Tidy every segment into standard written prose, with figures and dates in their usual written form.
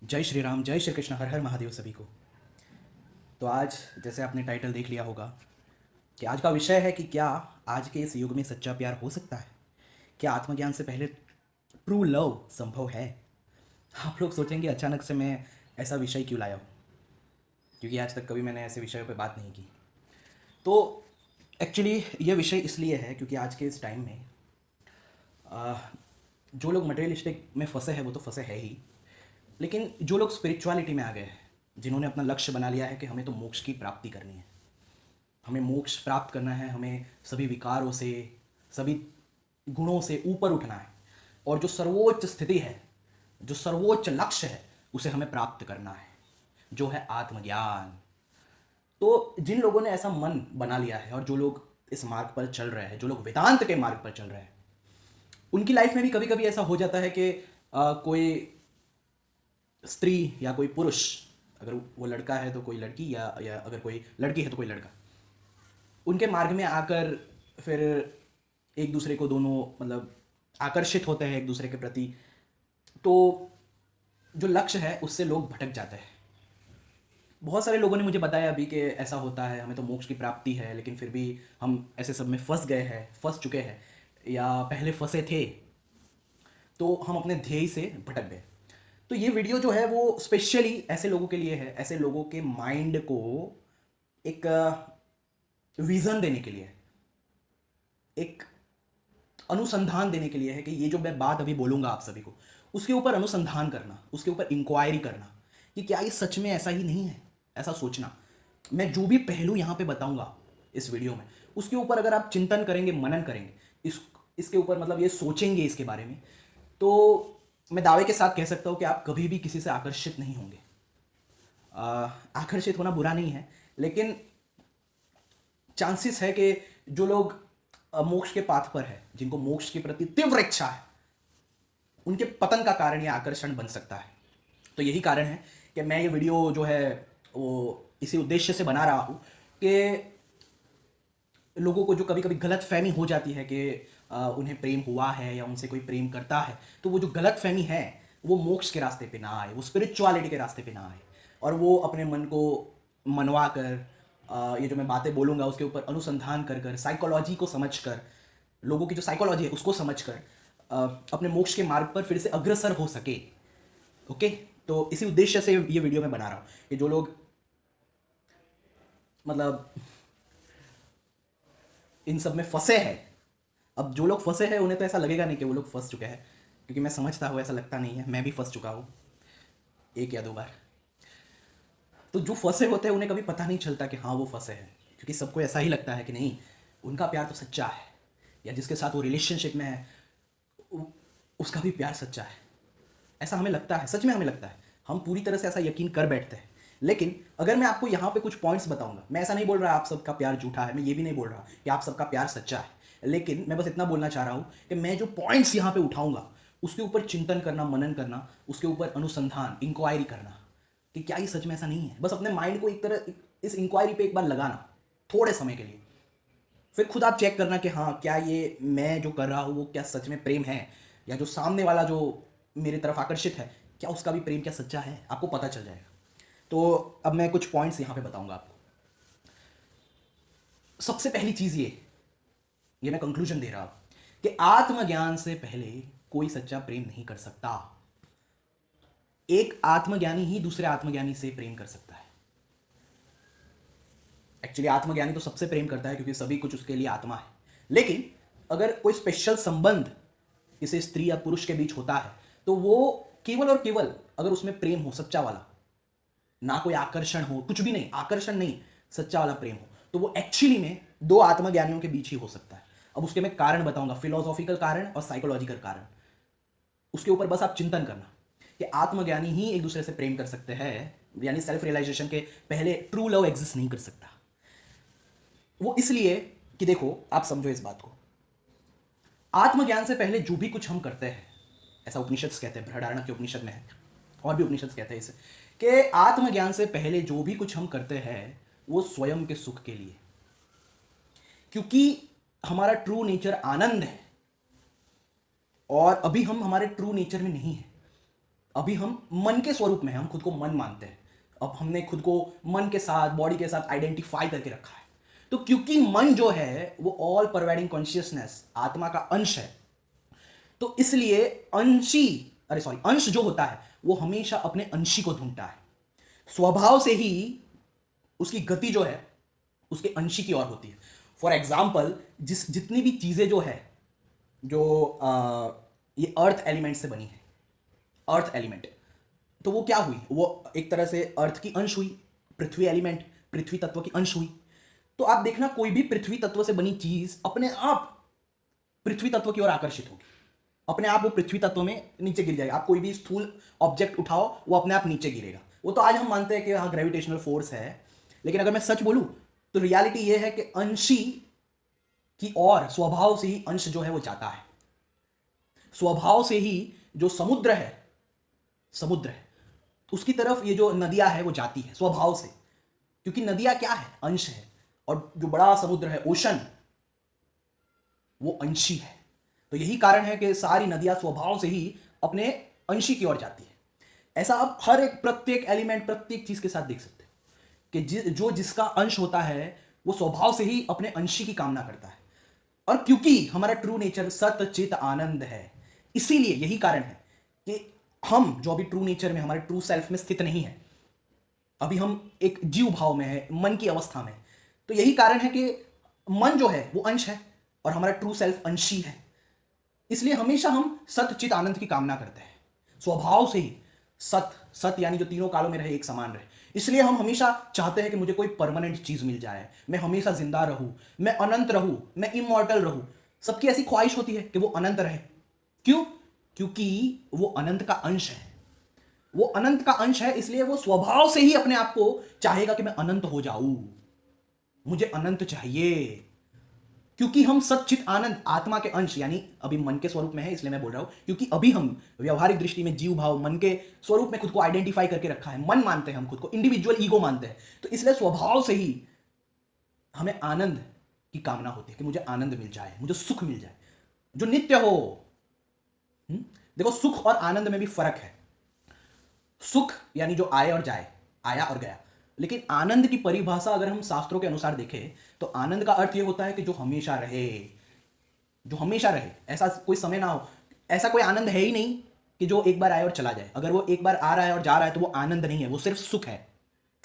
जय श्री राम, जय श्री कृष्ण, हर हर महादेव सभी को। तो आज जैसे आपने टाइटल देख लिया होगा कि आज का विषय है कि क्या आज के इस युग में सच्चा प्यार हो सकता है। क्या आत्मज्ञान से पहले ट्रू लव संभव है। आप लोग सोचेंगे अचानक से मैं ऐसा विषय क्यों लाया हूँ, क्योंकि आज तक कभी मैंने ऐसे विषयों पर बात नहीं की। तो एक्चुअली ये विषय इसलिए है क्योंकि आज के इस टाइम में आ, जो लोग मटेरियलिस्टिक में फंसे हैं वो तो फंसे है ही, लेकिन जो लोग स्पिरिचुअलिटी में आ गए हैं, जिन्होंने अपना लक्ष्य बना लिया है कि हमें तो मोक्ष की प्राप्ति करनी है, हमें मोक्ष प्राप्त करना है, हमें सभी विकारों से, सभी गुणों से ऊपर उठना है, और जो सर्वोच्च स्थिति है, जो सर्वोच्च लक्ष्य है, उसे हमें प्राप्त करना है, जो है आत्मज्ञान। तो जिन लोगों ने ऐसा मन बना लिया है और जो लोग इस मार्ग पर चल रहे हैं, जो लोग वेदांत के मार्ग पर चल रहे हैं, उनकी लाइफ में भी कभी कभी ऐसा हो जाता है कि कोई स्त्री या कोई पुरुष, अगर वो लड़का है तो कोई लड़की, या अगर कोई लड़की है तो कोई लड़का, उनके मार्ग में आकर फिर एक दूसरे को दोनों मतलब आकर्षित होते हैं एक दूसरे के प्रति। तो जो लक्ष्य है उससे लोग भटक जाते हैं। बहुत सारे लोगों ने मुझे बताया अभी कि ऐसा होता है, हमें तो मोक्ष की प्राप्ति है लेकिन फिर भी हम ऐसे सब में फंस गए हैं, फंस चुके हैं, या पहले फंसे थे, तो हम अपने ध्येय से भटक गए। तो ये वीडियो जो है वो स्पेशली ऐसे लोगों के लिए है, ऐसे लोगों के माइंड को एक विजन देने के लिए, एक अनुसंधान देने के लिए है कि ये जो मैं बात अभी बोलूंगा आप सभी को, उसके ऊपर अनुसंधान करना, उसके ऊपर इंक्वायरी करना कि क्या ये सच में ऐसा ही नहीं है, ऐसा सोचना। मैं जो भी पहलू यहाँ पे बताऊंगा इस वीडियो में, उसके ऊपर अगर आप चिंतन करेंगे, मनन करेंगे, इसके ऊपर मतलब ये सोचेंगे इसके बारे में, तो मैं दावे के साथ कह सकता हूँ कि आप कभी भी किसी से आकर्षित नहीं होंगे। आकर्षित होना बुरा नहीं है, लेकिन चांसेस है कि जो लोग मोक्ष के पाथ पर है, जिनको मोक्ष के प्रति तीव्र इच्छा है, उनके पतन का कारण यह आकर्षण बन सकता है। तो यही कारण है कि मैं ये वीडियो जो है वो इसी उद्देश्य से बना रहा हूँ कि लोगों को जो कभी कभी गलत फहमी हो जाती है कि उन्हें प्रेम हुआ है या उनसे कोई प्रेम करता है, तो वो जो गलत फहमी है वो मोक्ष के रास्ते पे ना आए, वो स्पिरिचुअलिटी के रास्ते पे ना आए, और वो अपने मन को मनवा कर ये जो मैं बातें बोलूँगा उसके ऊपर अनुसंधान कर कर, साइकोलॉजी को समझ कर, लोगों की जो साइकोलॉजी है उसको समझ कर अपने मोक्ष के मार्ग पर फिर से अग्रसर हो सके। ओके, तो इसी उद्देश्य से ये वीडियो मैं बना रहा हूँ कि जो लोग मतलब इन सब में फंसे हैं, अब जो लोग फंसे हैं उन्हें तो ऐसा लगेगा नहीं कि वो लोग फंस चुके हैं, क्योंकि मैं समझता हूँ ऐसा लगता नहीं है, मैं भी फंस चुका हूँ एक या दो बार। तो जो फंसे होते हैं उन्हें कभी पता नहीं चलता कि हाँ वो फंसे हैं, क्योंकि सबको ऐसा ही लगता है कि नहीं, उनका प्यार तो सच्चा है, या जिसके साथ वो रिलेशनशिप में है उसका भी प्यार सच्चा है। ऐसा हमें लगता है, सच में हमें लगता है, हम पूरी तरह से ऐसा यकीन कर बैठते हैं। लेकिन अगर मैं आपको यहाँ पे कुछ पॉइंट्स बताऊंगा, मैं ऐसा नहीं बोल रहा आप सबका प्यार झूठा है, मैं ये भी नहीं बोल रहा कि आप सबका प्यार सच्चा है, लेकिन मैं बस इतना बोलना चाह रहा हूँ कि मैं जो पॉइंट्स यहाँ पे उठाऊंगा उसके ऊपर चिंतन करना, मनन करना, उसके ऊपर अनुसंधान, इंक्वायरी करना कि क्या ये सच में ऐसा नहीं है। बस अपने माइंड को एक तरह इस इंक्वायरी पे एक बार लगाना थोड़े समय के लिए, फिर खुद आप चेक करना कि हाँ क्या ये मैं जो कर रहा हूँ वो क्या सच में प्रेम है, या जो सामने वाला जो मेरी तरफ आकर्षित है क्या उसका भी प्रेम क्या सच्चा है, आपको पता चल जाएगा। तो अब मैं कुछ पॉइंट्स यहाँ पे बताऊंगा आपको। सबसे पहली चीज़ ये मैं कंक्लूजन दे रहा हूँ कि आत्मज्ञान से पहले कोई सच्चा प्रेम नहीं कर सकता। एक आत्मज्ञानी ही दूसरे आत्मज्ञानी से प्रेम कर सकता है। एक्चुअली आत्मज्ञानी तो सबसे प्रेम करता है क्योंकि सभी कुछ उसके लिए आत्मा है, लेकिन अगर कोई स्पेशल संबंध किसी स्त्री या पुरुष के बीच होता है तो वो केवल और केवल अगर उसमें प्रेम हो सच्चा वाला, ना कोई आकर्षण हो, कुछ भी नहीं, आकर्षण नहीं, सच्चा वाला प्रेम हो, तो वो एक्चुअली में दो आत्मज्ञानियों के बीच ही हो सकता है। अब उसके मैं कारण बताऊंगा, फिलोसॉफिकल कारण और साइकोलॉजिकल कारण, उसके ऊपर बस आप चिंतन करना कि आत्मज्ञानी ही एक दूसरे से प्रेम कर सकते हैं, यानी सेल्फ रियलाइजेशन के पहले ट्रू लव एग्जिस्ट नहीं कर सकता। वो इसलिए कि देखो आप समझो इस बात को, आत्मज्ञान से पहले जो भी कुछ हम करते हैं, ऐसा उपनिषद कहते हैं, बृहदारण्यक के उपनिषद में है, और भी उपनिषद कहते हैं इसे, कि आत्मज्ञान से पहले जो भी कुछ हम करते हैं वो स्वयं के सुख के लिए, क्योंकि हमारा ट्रू नेचर आनंद है और अभी हम हमारे ट्रू नेचर में नहीं है। अभी हम मन के स्वरूप में हैं, हम खुद को मन मानते हैं। अब हमने खुद को मन के साथ, बॉडी के साथ आइडेंटिफाई करके रखा है। तो क्योंकि मन जो है वो ऑल परवाइडिंग कॉन्शियसनेस, आत्मा का अंश है, तो इसलिए अंश जो होता है वो हमेशा अपने अंशी को ढूंढता है। स्वभाव से ही उसकी गति जो है उसके अंशी की ओर होती है। फॉर एग्जाम्पल, जितनी भी चीजें जो है, जो ये अर्थ एलिमेंट से बनी है, अर्थ एलिमेंट, तो वो क्या हुई, वो एक तरह से अर्थ की अंश हुई। पृथ्वी एलिमेंट, पृथ्वी तत्व की अंश हुई। तो आप देखना, कोई भी पृथ्वी तत्व से बनी चीज अपने आप पृथ्वी तत्व की ओर आकर्षित होगी, अपने आप वो पृथ्वी तत्व में नीचे गिर जाएगा। आप कोई भी स्थूल ऑब्जेक्ट उठाओ, वो अपने आप नीचे गिरेगा। वो तो आज हम मानते हैं कि हाँ ग्रेविटेशनल फोर्स है, लेकिन अगर मैं सच बोलूं तो रियलिटी ये है कि अंशी की ओर स्वभाव से ही अंश जो है वो जाता है। स्वभाव से ही जो समुद्र है उसकी तरफ ये जो नदियां है वो जाती है स्वभाव से, क्योंकि नदियां क्या है, अंश है। और जो बड़ा समुद्र है, ओशन, वो अंशी है। तो यही कारण है कि सारी नदियां स्वभाव से ही अपने अंशी की ओर जाती है। ऐसा आप हर एक प्रत्येक एलिमेंट, प्रत्येक चीज के साथ देख सकते हैं कि जो जिसका अंश होता है वो स्वभाव से ही अपने अंशी की कामना करता है। और क्योंकि हमारा ट्रू नेचर सत चित आनंद है, इसीलिए यही कारण है कि हम जो अभी ट्रू नेचर में, हमारे ट्रू सेल्फ में स्थित नहीं है, अभी हम एक जीव भाव में है, मन की अवस्था में। तो यही कारण है कि मन जो है वो अंश है और हमारा ट्रू सेल्फ अंशी है। इसलिए हमेशा हम सत चित आनंद की कामना करते हैं, स्वभाव से ही। सत यानी जो तीनों कालों में रहे, एक समान रहे। इसलिए हम हमेशा चाहते हैं कि मुझे कोई परमानेंट चीज मिल जाए, मैं हमेशा जिंदा रहूं, मैं अनंत रहूं, मैं इमॉर्टल रहूं। सबकी ऐसी ख्वाहिश होती है कि वो अनंत रहे। क्यों? क्योंकि वो अनंत का अंश है। वो अनंत का अंश है, इसलिए वो स्वभाव से ही अपने आप को चाहेगा कि मैं अनंत हो जाऊं, मुझे अनंत चाहिए। क्योंकि हम सच्चित आनंद, आत्मा के अंश, यानी अभी मन के स्वरूप में है, इसलिए मैं बोल रहा हूं। क्योंकि अभी हम व्यवहारिक दृष्टि में जीव भाव, मन के स्वरूप में खुद को आइडेंटिफाई करके रखा है, मन मानते हैं हम खुद को, इंडिविजुअल ईगो मानते हैं। तो इसलिए स्वभाव से ही हमें आनंद की कामना होती है कि मुझे आनंद मिल जाए, मुझे सुख मिल जाए जो नित्य हो। देखो, सुख और आनंद में भी फर्क है। सुख यानी जो आए और जाए, आया और गया। लेकिन आनंद की परिभाषा अगर हम शास्त्रों के अनुसार देखें तो आनंद का अर्थ यह होता है कि जो हमेशा रहे, जो हमेशा रहे, ऐसा कोई समय ना हो। ऐसा कोई आनंद है ही नहीं कि जो एक बार आए और चला जाए। अगर वो एक बार आ रहा है और जा रहा है तो वो आनंद नहीं है, वो सिर्फ सुख है।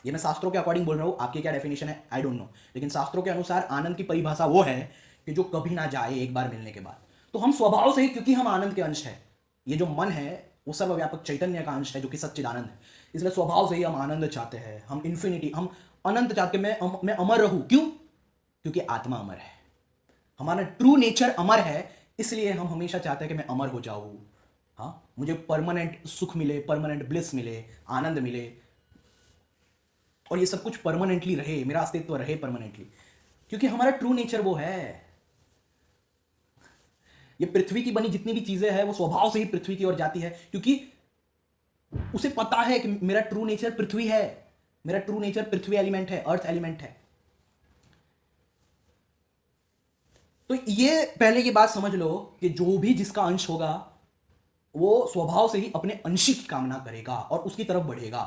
ये मैं शास्त्रों के अकॉर्डिंग बोल रहा हूं, आपकी क्या डेफिनेशन है आई डोंट नो, लेकिन शास्त्रों के अनुसार आनंद की परिभाषा वो है कि जो कभी ना जाए एक बार मिलने के बाद। तो हम स्वभाव से ही, क्योंकि हम आनंद के अंश है, ये जो मन है वो सर्वव्यापक चैतन्य का अंश है जो कि सच्चिदानंद है, इसलिए स्वभाव से ही हम आनंद चाहते हैं, हम इन्फिनिटी, हम अनंत चाहते हैं। मैं अमर रहूं। क्यों? क्योंकि आत्मा अमर है, हमारा ट्रू नेचर अमर है, इसलिए हम हमेशा चाहते हैं कि मैं अमर हो जाऊं। हाँ, मुझे परमानेंट सुख मिले, परमानेंट ब्लिस मिले, आनंद मिले, और ये सब कुछ परमानेंटली रहे, मेरा अस्तित्व रहे परमानेंटली, क्योंकि हमारा ट्रू नेचर वो है। ये पृथ्वी की बनी जितनी भी चीजें हैं वो स्वभाव से ही पृथ्वी की ओर जाती है, क्योंकि उसे पता है कि मेरा ट्रू नेचर पृथ्वी है, मेरा ट्रू नेचर पृथ्वी एलिमेंट है, अर्थ एलिमेंट है। तो ये पहले ये बात समझ लो कि जो भी जिसका अंश होगा वो स्वभाव से ही अपने अंशी की कामना करेगा और उसकी तरफ बढ़ेगा।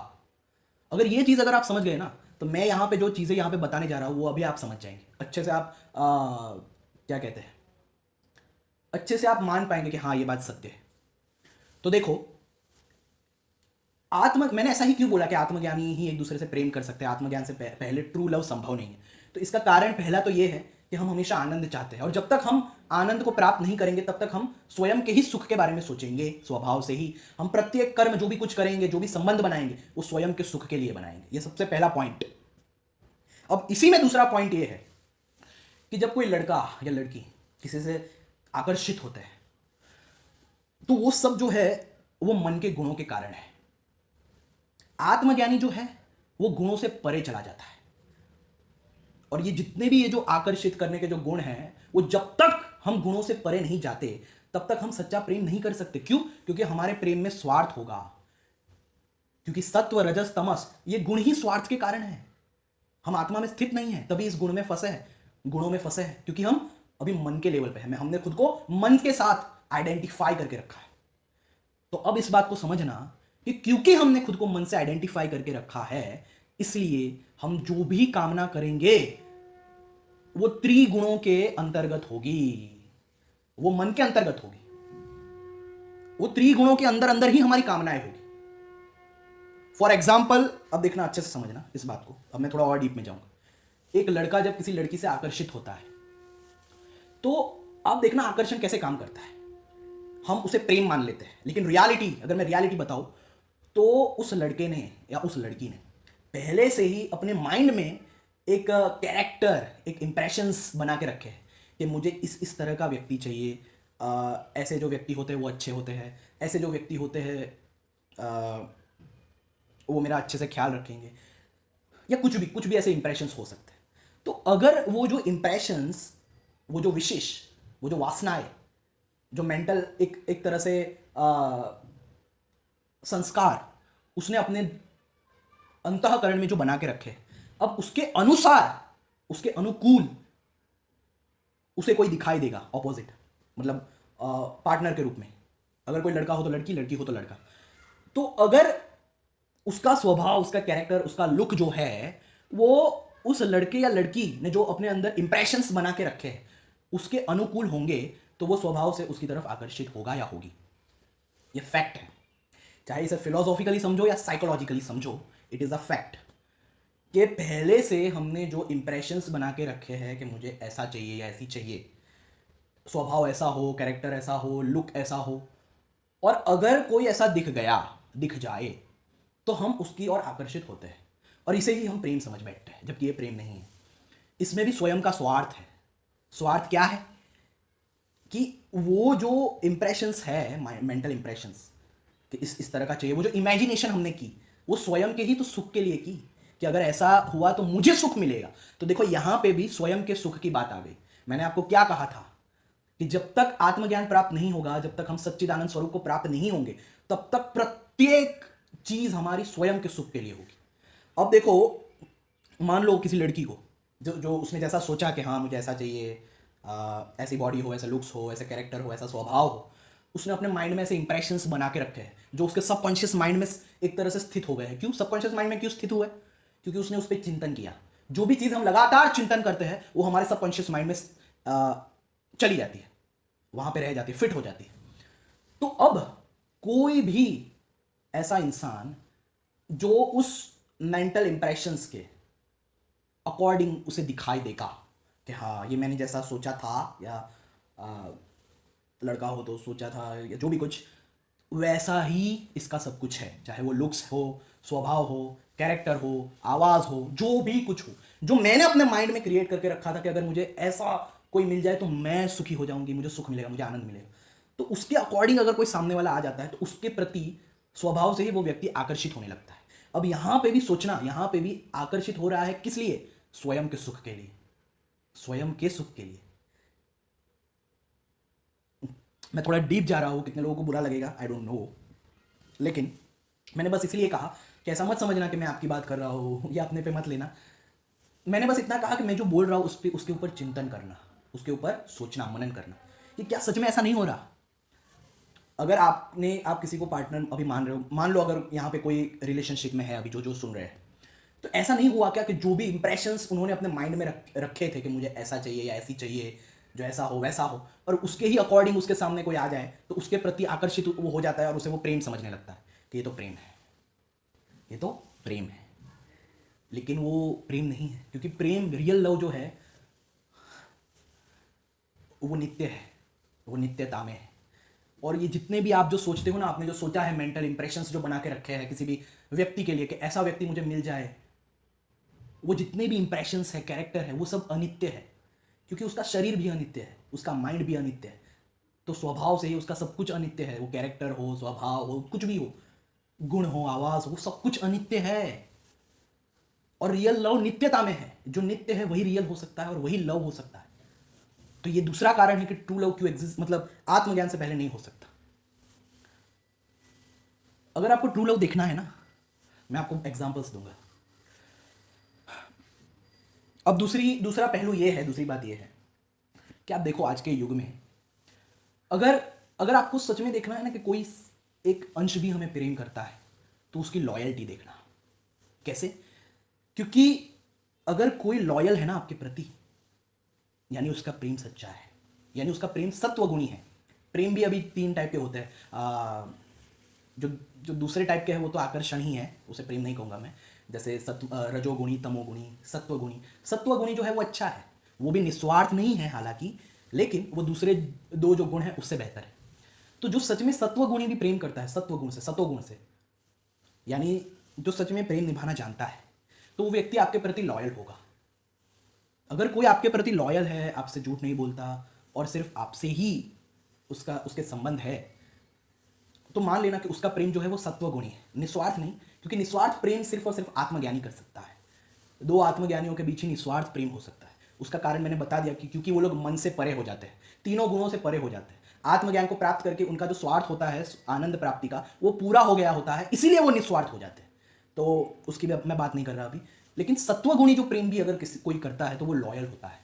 अगर ये चीज अगर आप समझ गए ना, तो मैं यहां पे जो चीजें यहां पे बताने जा रहा हूं वो अभी आप समझ जाएंगे अच्छे से। आप क्या कहते हैं, अच्छे से आप मान पाएंगे कि हाँ ये बात सत्य है। तो देखो, मैंने ऐसा ही क्यों बोला कि आत्मज्ञानी ही एक दूसरे से प्रेम कर सकते हैं, आत्मज्ञान से पहले ट्रू लव संभव नहीं है। तो इसका कारण पहला तो ये है कि हम हमेशा आनंद चाहते हैं, और जब तक हम आनंद को प्राप्त नहीं करेंगे तब तक हम स्वयं के ही सुख के बारे में सोचेंगे। स्वभाव से ही हम प्रत्येक कर्म जो भी कुछ करेंगे, जो भी संबंध बनाएंगे, वो स्वयं के सुख के लिए बनाएंगे। ये सबसे पहला पॉइंट। अब इसी में दूसरा पॉइंट ये है कि जब कोई लड़का या लड़की किसी से आकर्षित होते हैं तो वो सब जो है वो मन के गुणों के कारण है। आत्मज्ञानी जो है वो गुणों से परे चला जाता है, और ये जितने भी ये जो आकर्षित करने के जो गुण हैं, वो जब तक हम गुणों से परे नहीं जाते तब तक हम सच्चा प्रेम नहीं कर सकते। क्यों? क्योंकि हमारे प्रेम में स्वार्थ होगा, क्योंकि सत्व रजस तमस ये गुण ही स्वार्थ के कारण है। हम आत्मा में स्थित नहीं है, तभी इस गुण में फंसे हैं, गुणों में फंसे हैं, क्योंकि हम अभी मन के लेवल पे हैं। हमने खुद को मन के साथ आइडेंटिफाई करके रखा है। तो अब इस बात को समझना कि क्योंकि हमने खुद को मन से आइडेंटिफाई करके रखा है, इसलिए हम जो भी कामना करेंगे वो त्रिगुणों के अंतर्गत होगी, वो मन के अंतर्गत होगी, वो त्रिगुणों के अंदर अंदर ही हमारी कामनाएं होगी। फॉर एग्जाम्पल, अब देखना, अच्छे से समझना इस बात को, अब मैं थोड़ा और डीप में जाऊंगा। एक लड़का जब किसी लड़की से आकर्षित होता है तो आप देखना आकर्षण कैसे काम करता है। हम उसे प्रेम मान लेते हैं, लेकिन रियलिटी, अगर मैं रियलिटी बताऊं तो उस लड़के ने या उस लड़की ने पहले से ही अपने माइंड में एक कैरेक्टर, एक इंप्रेशंस बना के रखे हैं कि मुझे इस तरह का व्यक्ति चाहिए, ऐसे जो व्यक्ति होते हैं वो अच्छे होते हैं, ऐसे जो व्यक्ति होते हैं वो मेरा अच्छे से ख्याल रखेंगे, या कुछ भी ऐसे इंप्रेशंस हो सकते हैं। तो अगर वो जो इंप्रेशंस, वो जो विशेष, वो जो वासनाएं, जो मेंटल एक तरह से संस्कार उसने अपने अंतःकरण में जो बना के रखे, अब उसके अनुसार, उसके अनुकूल उसे कोई दिखाई देगा ऑपोजिट, मतलब पार्टनर के रूप में। अगर कोई लड़का हो तो लड़की, लड़की हो तो लड़का। तो अगर उसका स्वभाव, उसका कैरेक्टर, उसका लुक जो है वो उस लड़के या लड़की ने जो अपने अंदर इंप्रेशंस बना के रखे हैं उसके अनुकूल होंगे, तो वो स्वभाव से उसकी तरफ आकर्षित होगा या होगी। ये फैक्ट है, चाहे इसे फिलोसॉफिकली समझो या साइकोलॉजिकली समझो, इट इज अ फैक्ट कि पहले से हमने जो इंप्रेशंस बना के रखे हैं कि मुझे ऐसा चाहिए या ऐसी चाहिए, स्वभाव ऐसा हो, कैरेक्टर ऐसा हो, लुक ऐसा हो, और अगर कोई ऐसा दिख जाए तो हम उसकी ओर आकर्षित होते हैं, और इसे ही हम प्रेम समझ बैठते हैं, जबकि ये प्रेम नहीं है। इसमें भी स्वयं का स्वार्थ है। स्वार्थ क्या है कि वो जो इंप्रेशंस है, मेंटल इंप्रेशंस कि इस तरह का चाहिए, वो जो इमेजिनेशन हमने की वो स्वयं के ही तो सुख के लिए की, कि अगर ऐसा हुआ तो मुझे सुख मिलेगा। तो देखो यहां पे भी स्वयं के सुख की बात आ गई। मैंने आपको क्या कहा था कि जब तक आत्मज्ञान प्राप्त नहीं होगा, जब तक हम सच्चिदानंद स्वरूप को प्राप्त नहीं होंगे, तब तक प्रत्येक चीज हमारी स्वयं के सुख के लिए होगी। अब देखो, मान लो किसी लड़की को जो उसने जैसा सोचा कि हाँ मुझे ऐसा चाहिए, ऐसी बॉडी हो, ऐसे लुक्स हो, ऐसे कैरेक्टर हो, ऐसा स्वभाव हो, उसने अपने माइंड में ऐसे इंप्रेशंस बना के रखे हैं जो उसके सबकॉन्शियस माइंड में एक तरह से स्थित हो गए हैं। क्यों सबकॉन्शियस माइंड में क्यों स्थित हुए? क्योंकि उसने उस पर चिंतन किया। जो भी चीज़ हम लगातार चिंतन करते हैं वो हमारे सबकॉन्शियस माइंड में चली जाती है, वहां पे रह जाती है, फिट हो जाती है। तो अब कोई भी ऐसा इंसान जो उस मेंटल इंप्रेशंस के अकॉर्डिंग उसे दिखाई देगा कि हाँ ये मैंने जैसा सोचा था, या लड़का हो तो सोचा था, या जो भी कुछ, वैसा ही इसका सब कुछ है। चाहे वो लुक्स हो, स्वभाव हो, कैरेक्टर हो, आवाज़ हो, जो भी कुछ हो, जो मैंने अपने माइंड में क्रिएट करके रखा था कि अगर मुझे ऐसा कोई मिल जाए तो मैं सुखी हो जाऊंगी, मुझे सुख मिलेगा, मुझे आनंद मिलेगा। तो उसके अकॉर्डिंग अगर कोई सामने वाला आ जाता है तो उसके प्रति स्वभाव से ही वो व्यक्ति आकर्षित होने लगता है। अब यहां पे भी सोचना, यहां पे भी आकर्षित हो रहा है किस लिए? स्वयं के सुख के लिए, स्वयं के सुख के लिए। मैं थोड़ा डीप जा रहा हूं, कितने लोगों को बुरा लगेगा आई डोंट नो, लेकिन मैंने बस इसलिए कहा कि ऐसा मत समझना कि मैं आपकी बात कर रहा हूं या अपने पे मत लेना। मैंने बस इतना कहा कि मैं जो बोल रहा हूं उसके ऊपर चिंतन करना, उसके ऊपर सोचना, मनन करना कि क्या सच में ऐसा नहीं हो रहा। अगर आप किसी को पार्टनर अभी मान रहे हो, मान लो अगर यहाँ पे कोई रिलेशनशिप में है अभी जो सुन रहे हैं, तो ऐसा नहीं हुआ क्या कि जो भी इंप्रेशंस उन्होंने अपने माइंड में रखे थे कि मुझे ऐसा चाहिए या ऐसी चाहिए, जो ऐसा हो वैसा हो, और उसके ही अकॉर्डिंग उसके सामने कोई आ जाए तो उसके प्रति आकर्षित वो हो जाता है और उसे वो प्रेम समझने लगता है कि ये तो प्रेम है, ये तो प्रेम है। लेकिन वो प्रेम नहीं है, क्योंकि प्रेम, रियल लव जो है वो नित्य है, वो नित्यता में है। और ये जितने भी आप जो सोचते हो ना, आपने जो सोचा है, मेंटल इंप्रेशंस जो बना के रखे हैं किसी भी व्यक्ति के लिए कि ऐसा व्यक्ति मुझे मिल जाए, वो जितने भी इंप्रेशंस है, कैरेक्टर है, वो सब अनित्य है, क्योंकि उसका शरीर भी अनित्य है, उसका माइंड भी अनित्य है। तो स्वभाव से ही उसका सब कुछ अनित्य है, वो कैरेक्टर हो, स्वभाव हो, कुछ भी हो, गुण हो, आवाज हो, सब कुछ अनित्य है। और रियल लव नित्यता में है, जो नित्य है वही रियल हो सकता है और वही लव हो सकता है। तो ये दूसरा कारण है कि ट्रू लव क्यों एग्जिस्ट, मतलब आत्मज्ञान से पहले नहीं हो सकता। अगर आपको ट्रू लव देखना है ना, मैं आपको एग्जांपल्स दूंगा। अब दूसरा पहलू ये है, दूसरी बात ये है कि आप देखो आज के युग में अगर आपको सच में देखना है ना कि कोई एक अंश भी हमें प्रेम करता है, तो उसकी लॉयल्टी देखना। कैसे? क्योंकि अगर कोई लॉयल है ना आपके प्रति, यानी उसका प्रेम सच्चा है, यानी उसका प्रेम सत्वगुणी है। प्रेम भी अभी 3 टाइप के होते हैं। जो जो दूसरे टाइप के हैं वो तो आकर्षण ही है, उसे प्रेम नहीं कहूँगा मैं। जैसे रजोगुणी, तमोगुणी, सत्वगुणी। सत्वगुणी जो है वो अच्छा है, वो भी निस्वार्थ नहीं है हालांकि, लेकिन वो दूसरे 2 जो गुण हैं उससे बेहतर है। तो जो सच में सत्वगुणी भी प्रेम करता है, सत्वगुण से, सतोगुण से, यानी जो सच में प्रेम निभाना जानता है, तो वो व्यक्ति आपके प्रति लॉयल होगा। अगर कोई आपके प्रति लॉयल है, आपसे झूठ नहीं बोलता और सिर्फ आपसे ही उसके संबंध है, तो मान लेना कि उसका प्रेम जो है वो सत्वगुणी है, निस्वार्थ नहीं। क्योंकि निस्वार्थ प्रेम सिर्फ और सिर्फ आत्मज्ञानी कर सकता है। 2 आत्मज्ञानियों के बीच ही निस्वार्थ प्रेम हो सकता है। उसका कारण मैंने बता दिया कि क्योंकि वो लोग मन से परे हो जाते हैं, तीनों गुणों से परे हो जाते हैं। आत्मज्ञान को प्राप्त करके उनका जो स्वार्थ होता है आनंद प्राप्ति का, वो पूरा हो गया होता है, इसीलिए वो निस्वार्थ हो जाते हैं। तो उसकी भी मैं बात नहीं कर रहा अभी। लेकिन सत्वगुणी जो प्रेम भी अगर कोई करता है तो वो लॉयल होता है।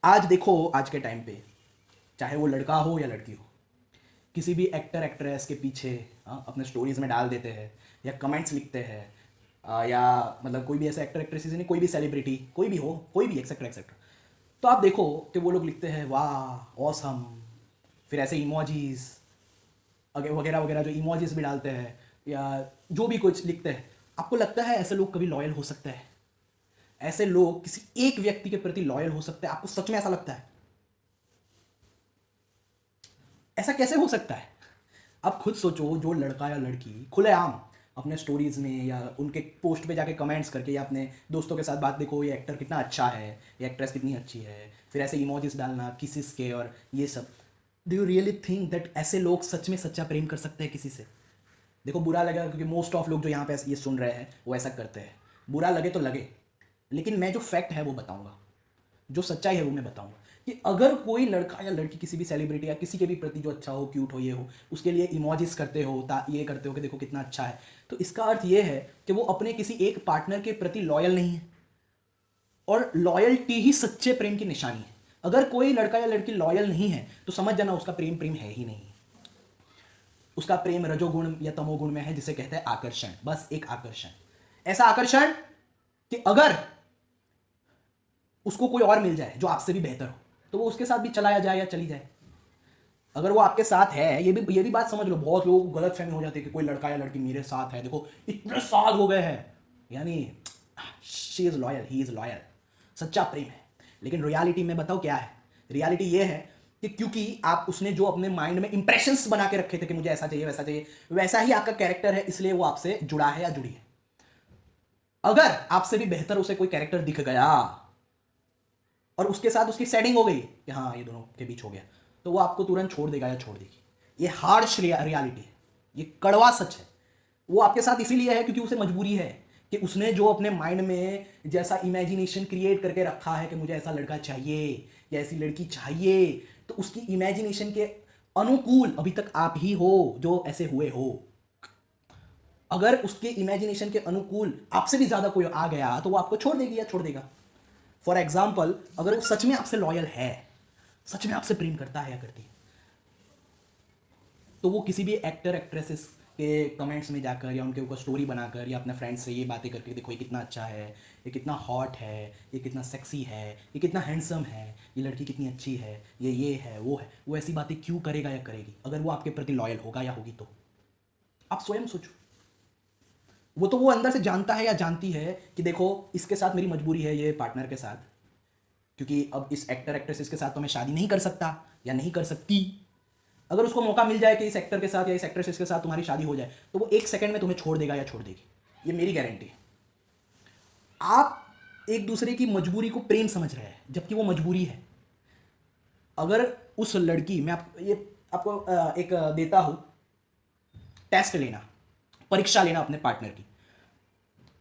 आज देखो, आज के टाइम पे चाहे वो लड़का हो या लड़की हो, किसी भी एक्टर एक्ट्रेस के पीछे अपने स्टोरीज में डाल देते हैं या कमेंट्स लिखते हैं, या मतलब कोई भी ऐसा एक्टर एक्ट्रेस नहीं, कोई भी सेलिब्रिटी, कोई भी हो, कोई भी एक्सेट्रा एक्सेट्रा, तो आप देखो कि वो लोग लिखते हैं वाह ऑसम, फिर ऐसे इमोजीज वगैरह वगैरह जो इमोजीज भी डालते हैं या जो भी कुछ लिखते हैं। आपको लगता है ऐसे लोग कभी लॉयल हो सकते हैं? ऐसे लोग किसी एक व्यक्ति के प्रति लॉयल हो सकते हैं? आपको सच में ऐसा लगता है? ऐसा कैसे हो सकता है? आप खुद सोचो, जो लड़का या लड़की खुलेआम अपने स्टोरीज में या उनके पोस्ट पे जाके कमेंट्स करके या अपने दोस्तों के साथ बात, देखो ये एक्टर कितना अच्छा है, ये एक्ट्रेस कितनी अच्छी है, फिर ऐसे इमोजीज डालना किसिस के और ये सब, do you really think that ऐसे लोग सच में सच्चा प्रेम कर सकते हैं किसी से? देखो बुरा लगेगा क्योंकि मोस्ट ऑफ लोग जो यहाँ पे ये सुन रहे हैं वो ऐसा करते हैं। बुरा लगे तो लगे, लेकिन मैं जो फैक्ट है वो बताऊंगा, जो सच्चाई है वो मैं बताऊंगा कि अगर कोई लड़का या लड़की किसी भी सेलिब्रिटी या किसी के भी प्रति जो अच्छा हो, क्यूट हो, ये हो, उसके लिए इमोजीज करते हो, ये करते हो कि देखो कितना अच्छा है, तो इसका अर्थ ये है कि वो अपने किसी एक पार्टनर के प्रति लॉयल नहीं है। और लॉयल्टी ही सच्चे प्रेम की निशानी है। अगर कोई लड़का या लड़की लॉयल नहीं है तो समझ जाना उसका प्रेम प्रेम है ही नहीं। उसका प्रेम रजोगुण या तमोगुण में है, जिसे कहते हैं आकर्षण। बस एक आकर्षण, ऐसा आकर्षण कि अगर उसको कोई और मिल जाए जो आपसे भी बेहतर हो तो वो उसके साथ भी चलाया जाए या चली जाए। अगर वो आपके साथ है, ये भी बात समझ लो, बहुत लोगों को गलत फहमी हो जाती है कि कोई लड़का या लड़की मेरे साथ है, देखो इतने साल हो गए हैं, यानी she is loyal, he is loyal, सच्चा प्रेम है। लेकिन रियलिटी में बताओ क्या है? रियलिटी ये है कि क्योंकि आप उसने जो अपने माइंड में इंप्रेशंस बना के रखे थे कि मुझे ऐसा चाहिए वैसा चाहिए, वैसा ही आपका कैरेक्टर है, इसलिए वो आपसे जुड़ा है या जुड़ी है। अगर आपसे भी बेहतर उसे कोई कैरेक्टर दिख गया और उसके साथ उसकी सेटिंग हो गई कि हाँ ये दोनों के बीच हो गया, तो वो आपको तुरंत छोड़ देगा या छोड़ देगी। ये हार्श रियलिटी है, ये कड़वा सच है। वो आपके साथ इसीलिए है क्योंकि उसे मजबूरी है कि उसने जो अपने माइंड में जैसा इमेजिनेशन क्रिएट करके रखा है कि मुझे ऐसा लड़का चाहिए या ऐसी लड़की चाहिए, तो उसकी इमेजिनेशन के अनुकूल अभी तक आप ही हो जो ऐसे हुए हो। अगर उसके इमेजिनेशन के अनुकूल आपसे भी ज्यादा कोई आ गया तो वो आपको छोड़ देगी या छोड़ देगा। फॉर एग्जाम्पल, अगर वो सच में आपसे लॉयल है, सच में आपसे प्रेम करता है या करती है, तो वो किसी भी एक्टर एक्ट्रेसेस के कमेंट्स में जाकर या उनके ऊपर स्टोरी बनाकर या अपने फ्रेंड्स से ये बातें करके, देखो ये कितना अच्छा है, ये कितना हॉट है, ये कितना सेक्सी है, ये कितना हैंडसम है, ये लड़की कितनी अच्छी है, ये है, वो ऐसी बातें क्यों करेगा या करेगी अगर वो आपके प्रति लॉयल होगा या होगी? तो आप स्वयं सोचो। वो अंदर से जानता है या जानती है कि देखो इसके साथ मेरी मजबूरी है, ये पार्टनर के साथ, क्योंकि अब इस एक्टर एक्ट्रेस के साथ तो मैं शादी नहीं कर सकता या नहीं कर सकती। अगर उसको मौका मिल जाए कि इस एक्टर के साथ या इस एक्ट्रेस के साथ तुम्हारी शादी हो जाए, तो वो 1 सेकंड में तुम्हें छोड़ देगा या छोड़ देगी, ये मेरी गारंटी है। आप एक दूसरे की मजबूरी को प्रेम समझ रहे हैं जबकि वो मजबूरी है। अगर उस लड़की, मैं आपको एक देता हूं टेस्ट लेना, परीक्षा लेना अपने पार्टनर की।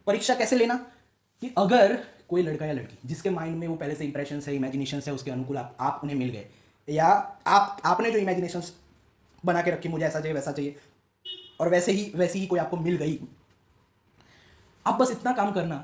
परीक्षा कैसे लेना? कि अगर कोई लड़का या लड़की जिसके माइंड में वो पहले से इंप्रेशन है, इमेजिनेशन है, उसके अनुकूल आप उन्हें मिल गए, या आपने जो इमेजिनेशन बना के रखी मुझे ऐसा चाहिए वैसा चाहिए, और वैसे ही कोई आपको मिल गई, आप बस इतना काम करना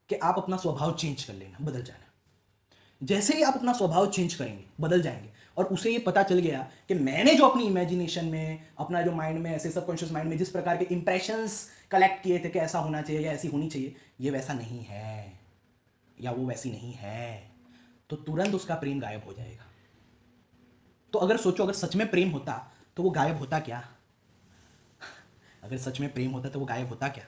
कि आप अपना स्वभाव चेंज कर लेना, बदल जाना। जैसे ही आप अपना स्वभाव चेंज करेंगे, बदल जाएंगे, और उसे ये पता चल गया कि मैंने जो अपनी इमेजिनेशन में, अपना जो माइंड में, ऐसे सबकॉन्शियस माइंड में जिस प्रकार के इंप्रेशंस कलेक्ट किए थे कि ऐसा होना चाहिए या ऐसी होनी चाहिए, ये वैसा नहीं है या वो वैसी नहीं है, तो तुरंत उसका प्रेम गायब हो जाएगा। तो अगर सोचो, अगर सच में प्रेम होता तो वो गायब होता क्या? अगर सच में प्रेम होता तो वो गायब होता क्या?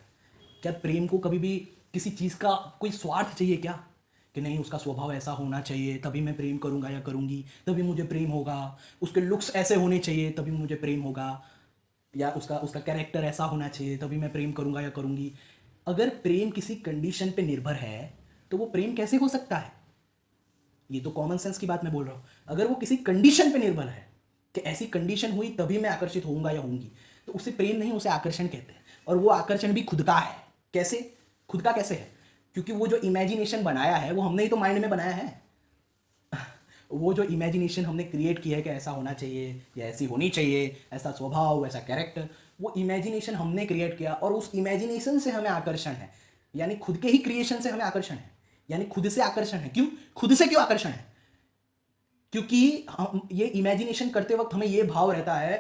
क्या प्रेम को कभी भी किसी चीज़ का कोई स्वार्थ चाहिए क्या? कि नहीं उसका स्वभाव ऐसा होना चाहिए तभी मैं प्रेम करूंगा या करूंगी, तभी मुझे प्रेम होगा, उसके लुक्स ऐसे होने चाहिए तभी मुझे प्रेम होगा, या उसका उसका कैरेक्टर ऐसा होना चाहिए तभी मैं प्रेम करूंगा या करूंगी। अगर प्रेम किसी कंडीशन पे निर्भर है तो वो प्रेम कैसे हो सकता है? ये तो कॉमन सेंस की बात मैं बोल रहा हूँ। अगर वो किसी कंडीशन पे निर्भर है कि ऐसी कंडीशन हुई तभी मैं आकर्षित होऊंगा या होंगी, तो उसे प्रेम नहीं, उसे आकर्षण कहते हैं। और वो आकर्षण भी खुद का है। कैसे? खुद का कैसे है? क्योंकि वो जो इमेजिनेशन बनाया है वो हमने ही तो माइंड में बनाया है। वो जो इमेजिनेशन हमने क्रिएट किया है कि ऐसा होना चाहिए या ऐसी होनी चाहिए, ऐसा स्वभाव, ऐसा कैरेक्टर, वो इमेजिनेशन हमने क्रिएट किया और उस इमेजिनेशन से हमें आकर्षण है। यानी खुद के ही क्रिएशन से हमें आकर्षण है, यानी खुद से आकर्षण है। क्यों? खुद से क्यों आकर्षण है? क्योंकि हम ये इमेजिनेशन करते वक्त हमें ये भाव रहता है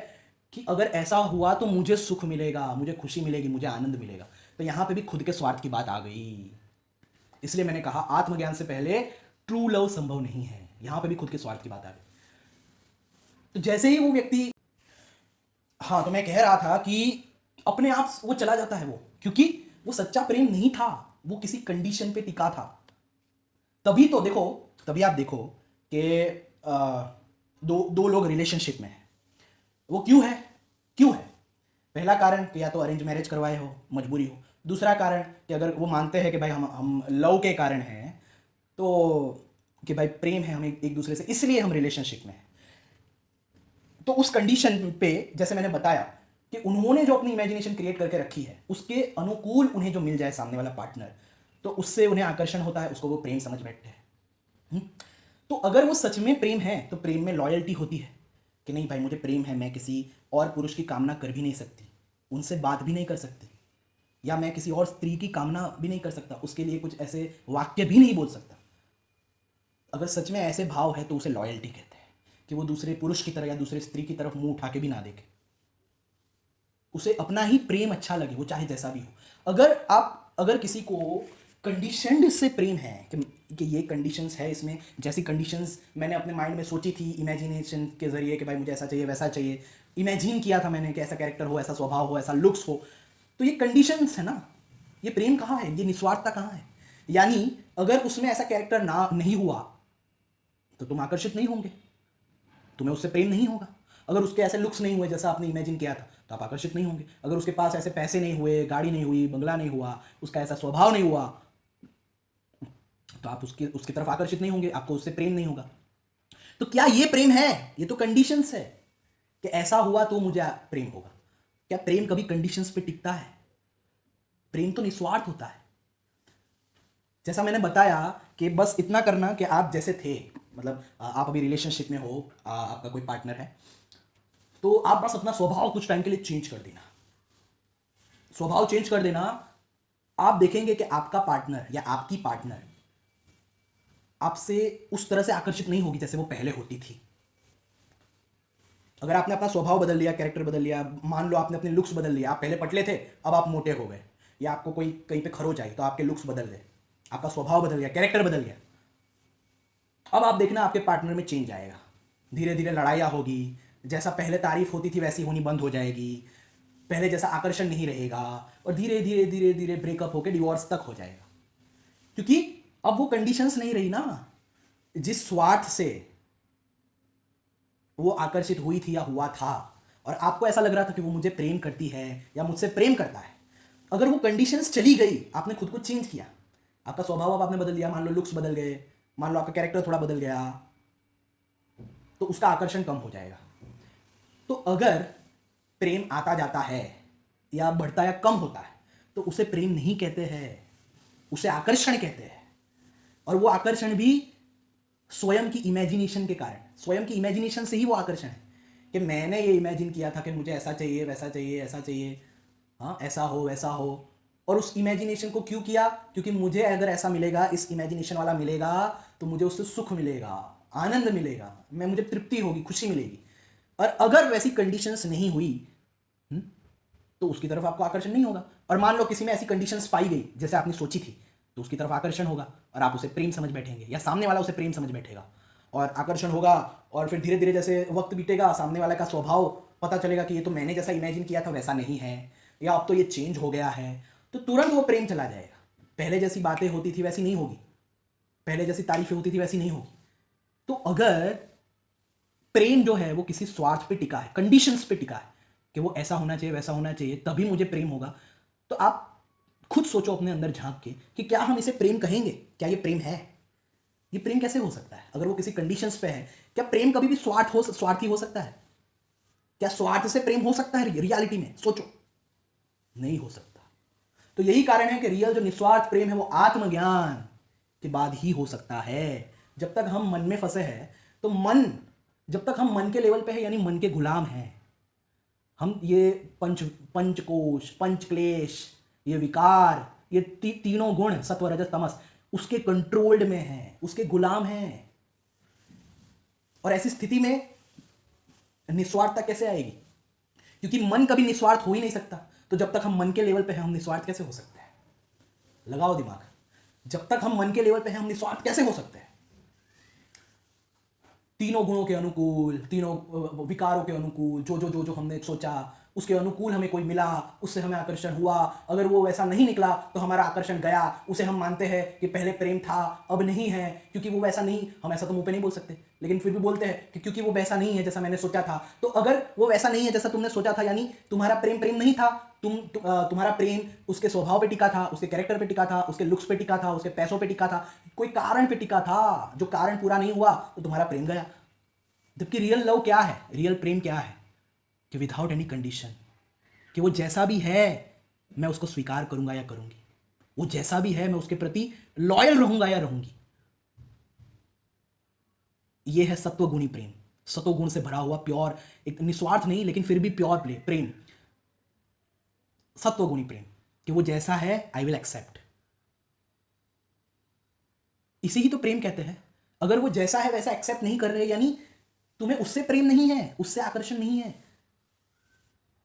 कि अगर ऐसा हुआ तो मुझे सुख मिलेगा, मुझे खुशी मिलेगी, मुझे आनंद मिलेगा। तो यहां पे भी खुद के स्वार्थ की बात आ गई। इसलिए मैंने कहा आत्मज्ञान से पहले ट्रू लव संभव नहीं है। यहां पे भी खुद के स्वार्थ की बात आ गई। तो जैसे ही वो व्यक्ति, हाँ, तो मैं कह रहा था कि अपने आप वो चला जाता है वो, क्योंकि वो सच्चा प्रेम नहीं था, वो किसी कंडीशन पे टिका था। तभी तो देखो, तभी आप देखो कि दो लोग रिलेशनशिप में हैं, वो क्यों है? क्यों है? पहला कारण कि या तो अरेंज मैरिज करवाए हो, मजबूरी हो। दूसरा कारण कि अगर वो मानते हैं कि भाई हम लव के कारण हैं, तो कि भाई प्रेम है हमें एक दूसरे से, इसलिए हम रिलेशनशिप में हैं। तो उस कंडीशन पे जैसे मैंने बताया कि उन्होंने जो अपनी इमेजिनेशन क्रिएट करके रखी है उसके अनुकूल उन्हें जो मिल जाए सामने वाला पार्टनर, तो उससे उन्हें आकर्षण होता है, उसको वो प्रेम समझ बैठते हैं। तो अगर वो सच में प्रेम है तो प्रेम में लॉयल्टी होती है कि नहीं भाई मुझे प्रेम है, मैं किसी और पुरुष की कामना कर भी नहीं सकती, उनसे बात भी नहीं कर सकती, या मैं किसी और स्त्री की कामना भी नहीं कर सकता, उसके लिए कुछ ऐसे वाक्य भी नहीं बोल सकता। अगर सच में ऐसे भाव है तो उसे लॉयल्टी कहते हैं, कि वो दूसरे पुरुष की तरह या दूसरे स्त्री की तरफ मुंह उठा के भी ना देखे, उसे अपना ही प्रेम अच्छा लगे, वो चाहे जैसा भी हो। अगर किसी को कंडीशनड से प्रेम है कि ये कंडीशंस है, इसमें जैसी कंडीशंस मैंने अपने माइंड में सोची थी इमेजिनेशन के जरिए कि भाई मुझे ऐसा चाहिए वैसा चाहिए, इमेजिन किया था मैंने कि ऐसा कैरेक्टर हो, ऐसा स्वभाव हो, ऐसा लुक्स हो, तो ये कंडीशंस है ना। ये प्रेम कहाँ है? ये निस्वार्थता कहाँ है? यानी अगर उसमें ऐसा कैरेक्टर ना नहीं हुआ तो तुम आकर्षित नहीं होंगे, तुम्हें उससे प्रेम नहीं होगा। अगर उसके ऐसे लुक्स नहीं हुए जैसा आपने इमेजिन किया था तो आप आकर्षित नहीं होंगे। अगर उसके पास ऐसे पैसे नहीं हुए, गाड़ी नहीं हुई, बंगला नहीं हुआ, उसका ऐसा स्वभाव नहीं हुआ, तो आप उसकी तरफ आकर्षित नहीं होंगे, आपको उससे प्रेम नहीं होगा। तो क्या ये प्रेम है? ये तो कंडीशंस है कि ऐसा हुआ तो मुझे प्रेम होगा। क्या प्रेम कभी कंडीशंस पे टिकता है? प्रेम तो निस्वार्थ होता है। जैसा मैंने बताया कि बस इतना करना कि आप जैसे थे, मतलब आप अभी रिलेशनशिप में हो, आपका कोई पार्टनर है, तो आप बस अपना स्वभाव कुछ टाइम के लिए चेंज कर देना। स्वभाव चेंज कर देना, आप देखेंगे कि आपका पार्टनर या आपकी पार्टनर आपसे उस तरह से आकर्षित नहीं होगी जैसे वो पहले होती थी। अगर आपने अपना स्वभाव बदल लिया, कैरेक्टर बदल लिया, मान लो आपने अपने लुक्स बदल लिया, आप पहले पतले थे अब आप मोटे हो गए, या आपको कोई कहीं पे खरोच आई तो आपके लुक्स बदल गए, आपका स्वभाव बदल गया, कैरेक्टर बदल गया, अब आप देखना आपके पार्टनर में चेंज आएगा। धीरे धीरे लड़ाइयाँ होगी, जैसा पहले तारीफ होती थी वैसी होनी बंद हो जाएगी, पहले जैसा आकर्षण नहीं रहेगा, और धीरे धीरे धीरे धीरे ब्रेकअप होकर डिवोर्स तक हो जाएगा। क्योंकि अब वो कंडीशंस नहीं रही ना। जिस स्वार्थ से वो आकर्षित हुई थी या हुआ था, और आपको ऐसा लग रहा था कि वो मुझे प्रेम करती है या मुझसे प्रेम करता है, अगर वो कंडीशंस चली गई, आपने खुद को चेंज किया, आपका स्वभाव अब आपने बदल लिया, मान लो लुक्स बदल गए, मान लो आपका कैरेक्टर थोड़ा बदल गया, तो उसका आकर्षण कम हो जाएगा। तो अगर प्रेम आता जाता है या बढ़ता या कम होता है तो उसे प्रेम नहीं कहते हैं, उसे आकर्षण कहते हैं। और वो आकर्षण भी स्वयं की इमेजिनेशन के कारण, स्वयं की इमेजिनेशन से ही वो आकर्षण है कि मैंने ये इमेजिन किया था कि मुझे ऐसा चाहिए, वैसा चाहिए, ऐसा चाहिए, हाँ ऐसा हो वैसा हो। और उस इमेजिनेशन को क्यों किया? क्योंकि मुझे अगर ऐसा मिलेगा, इस इमेजिनेशन वाला मिलेगा, तो मुझे उससे सुख मिलेगा, आनंद मिलेगा, मैं मुझे तृप्ति होगी, खुशी मिलेगी। और अगर वैसी कंडीशंस नहीं हुई तो उसकी तरफ आपको आकर्षण नहीं होगा। और मान लो किसी में ऐसी कंडीशंस पाई गई जैसे आपने सोची थी, तो उसकी तरफ आकर्षण होगा और आप उसे प्रेम समझ बैठेंगे, या सामने वाला उसे प्रेम समझ बैठेगा और आकर्षण होगा। और फिर धीरे धीरे जैसे वक्त बीतेगा, सामने वाले का स्वभाव पता चलेगा कि ये तो मैंने जैसा इमेजिन किया था वैसा नहीं है, या अब तो ये चेंज हो गया है, तो तुरंत वो प्रेम चला जाएगा। पहले जैसी बातें होती थी वैसी नहीं होगी, पहले जैसी तारीफें होती थी वैसी नहीं होगी। तो अगर प्रेम जो है वो किसी स्वार्थ पे टिका है, कंडीशंस पे टिका है कि वो ऐसा होना चाहिए वैसा होना चाहिए तभी मुझे प्रेम होगा, तो आप खुद सोचो अपने अंदर झांक के कि क्या हम इसे प्रेम कहेंगे? क्या ये प्रेम है? ये प्रेम कैसे हो सकता है अगर वो किसी कंडीशंस पे है? क्या प्रेम कभी भी स्वार्थी हो सकता है? क्या स्वार्थ से प्रेम हो सकता है रियलिटी में? सोचो, नहीं हो सकता। तो यही कारण है कि रियल जो निस्वार्थ प्रेम है वो आत्मज्ञान के बाद ही हो सकता है। जब तक हम मन में फंसे हैं, तो जब तक हम मन के लेवल पे है यानी मन के गुलाम हैं, हम ये पंचकोश, पंचक्लेश, ये विकार, ये तीनों गुण सत्व रजस तमस उसके कंट्रोल्ड में हैं, उसके गुलाम हैं। और ऐसी स्थिति में निस्वार्थता कैसे आएगी? क्योंकि मन कभी निस्वार्थ हो ही नहीं सकता। तो जब तक हम मन के लेवल पे हैं, हम निस्वार्थ कैसे हो सकते हैं? लगाओ दिमाग। जब तक हम मन के लेवल पे हैं, हम निस्वार्थ कैसे हो सकते हैं? तीनों गुणों के अनुकूल, तीनों विकारों के अनुकूल, जो जो जो जो हमने सोचा उसके अनुकूल हमें कोई मिला, उससे हमें आकर्षण हुआ। अगर वो वैसा नहीं निकला तो हमारा आकर्षण गया, उसे हम मानते हैं कि पहले प्रेम था अब नहीं है, क्योंकि वो वैसा नहीं। हम ऐसा तो मुंह पे नहीं बोल सकते, लेकिन फिर भी बोलते हैं कि क्योंकि वो वैसा नहीं है जैसा मैंने सोचा था। तो अगर वो वैसा नहीं है जैसा तुमने सोचा था, यानी तुम्हारा प्रेम प्रेम नहीं था, तुम्हारा प्रेम उसके स्वभाव पे टिका था, उसके कैरेक्टर पे टिका था, उसके लुक्स पे टिका था, उसके पैसों पे टिका था, कोई कारण पे टिका था। जो कारण पूरा नहीं हुआ तो तुम्हारा प्रेम गया। जबकि रियल लव क्या है, रियल प्रेम क्या है? कि विदाउट एनी कंडीशन, कि वो जैसा भी है मैं उसको स्वीकार करूंगा या करूंगी, वो जैसा भी है मैं उसके प्रति लॉयल रहूंगा या रहूंगी। ये है सत्वगुणी प्रेम, सतोगुण से भरा हुआ प्योर, एक निस्वार्थ नहीं लेकिन फिर भी प्योर प्रेम, सत्वगुणी प्रेम, कि वो जैसा है आई विल एक्सेप्ट। इसी ही तो प्रेम कहते हैं। अगर वो जैसा है वैसा एक्सेप्ट नहीं कर रहे, यानी तुम्हें उससे प्रेम नहीं है, उससे आकर्षण नहीं है।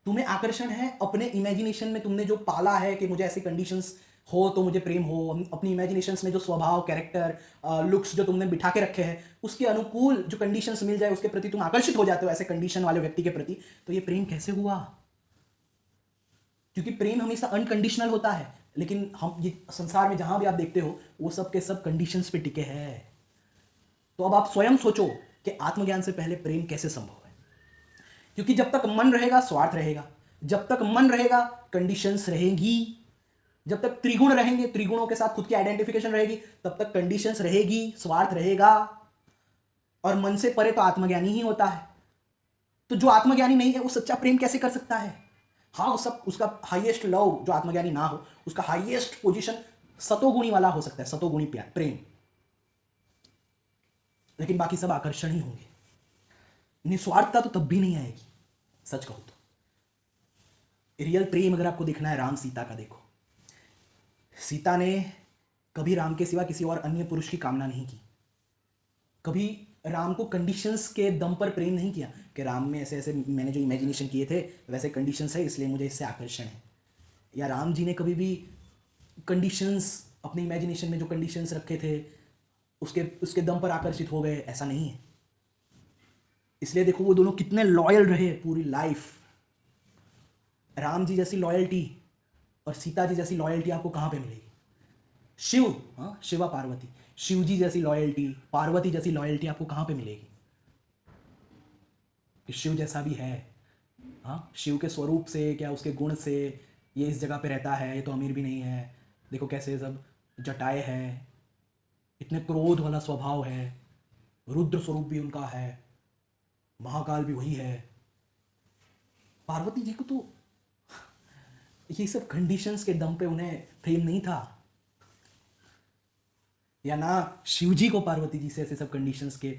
तुम्हें आकर्षण है अपने इमेजिनेशन में, तुमने जो पाला है कि मुझे ऐसी कंडीशंस हो तो मुझे प्रेम हो। अपनी इमेजिनेशंस में जो स्वभाव, कैरेक्टर, लुक्स जो तुमने बिठा के रखे हैं, उसके अनुकूल जो कंडीशंस मिल जाए उसके प्रति तुम आकर्षित हो जाते हो, ऐसे कंडीशन वाले व्यक्ति के प्रति। तो ये प्रेम कैसे हुआ? क्योंकि प्रेम हमेशा अनकंडीशनल होता है, लेकिन हम ये संसार में जहां भी आप देखते हो वो सब के सब कंडीशंस पे टिके हैं। तो अब आप स्वयं सोचो कि आत्मज्ञान से पहले प्रेम कैसे संभव है? क्योंकि जब तक मन रहेगा स्वार्थ रहेगा, जब तक मन रहेगा कंडीशंस रहेंगी, जब तक त्रिगुण रहेंगे, त्रिगुणों के साथ खुद की आइडेंटिफिकेशन रहेगी, तब तक कंडीशंस रहेगी, स्वार्थ रहेगा। और मन से परे तो आत्मज्ञानी ही होता है। तो जो आत्मज्ञानी नहीं है वो सच्चा प्रेम कैसे कर सकता है? हाँ, उसका हाईएस्ट लव जो आत्मज्ञानी ना हो, उसका हाईएस्ट पोजीशन सतोगुणी वाला हो सकता है, सतोगुणी प्रेम। लेकिन बाकी सब आकर्षण ही होंगे। निस्वार्थता तो तब भी नहीं आएगी, सच कहूं तो। रियल प्रेम अगर आपको देखना है राम सीता का, देखो सीता ने कभी राम के सिवा किसी और अन्य पुरुष की कामना नहीं की। कभी राम को कंडीशंस के दम पर प्रेम नहीं किया कि राम में ऐसे ऐसे मैंने जो इमेजिनेशन किए थे वैसे कंडीशंस है इसलिए मुझे इससे आकर्षण है। या राम जी ने कभी भी कंडीशंस, अपने इमेजिनेशन में जो कंडीशंस रखे थे उसके दम पर आकर्षित हो गए, ऐसा नहीं है। इसलिए देखो वो दोनों कितने लॉयल रहे पूरी लाइफ। राम जी जैसी लॉयल्टी और सीता जी जैसी लॉयल्टी आपको कहां पे मिलेगी? शिव, हाँ, शिवा पार्वती, शिव जी जैसी लॉयल्टी, पार्वती जैसी लॉयल्टी आपको कहां पे मिलेगी? कि शिव जैसा भी है, हाँ, शिव के स्वरूप से क्या उसके गुण से ये इस जगह पे रहता है, ये तो अमीर भी नहीं है, देखो कैसे सब जटाए हैं, इतने क्रोध वाला स्वभाव है, रुद्र स्वरूप भी उनका है, महाकाल भी वही है। पार्वती जी को तो ये सब कंडीशंस के दम पे उन्हें प्रेम नहीं था। या ना शिव जी को पार्वती जी से ऐसे सब कंडीशंस के,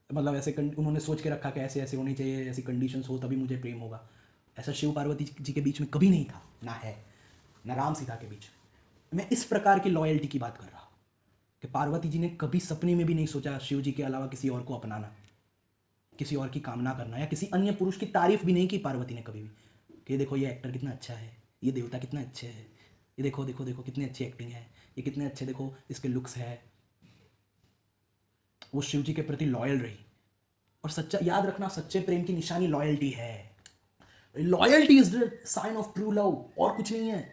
मतलब ऐसे उन्होंने सोच के रखा कि ऐसे ऐसे होनी चाहिए, ऐसी कंडीशंस हो तभी मुझे प्रेम होगा। ऐसा शिव पार्वती जी के बीच में कभी नहीं था, ना है, ना राम सीता के बीच में। मैं इस प्रकार की लॉयल्टी की बात कर रहा हूँ कि पार्वती जी ने कभी सपने में भी नहीं सोचा शिव जी के अलावा किसी और को अपनाना, किसी और की कामना करना, या किसी अन्य पुरुष की तारीफ भी नहीं की पार्वती ने कभी भी कि देखो ये एक्टर कितना अच्छा है, ये देवता कितना अच्छे है, ये देखो देखो देखो कितनी अच्छी एक्टिंग है, ये कितने अच्छे देखो इसके लुक्स है। वो शिव जी के प्रति लॉयल रही। और सच्चा, याद रखना, सच्चे प्रेम की निशानी लॉयल्टी है। Loyalty is the sign of true love, और कुछ नहीं है।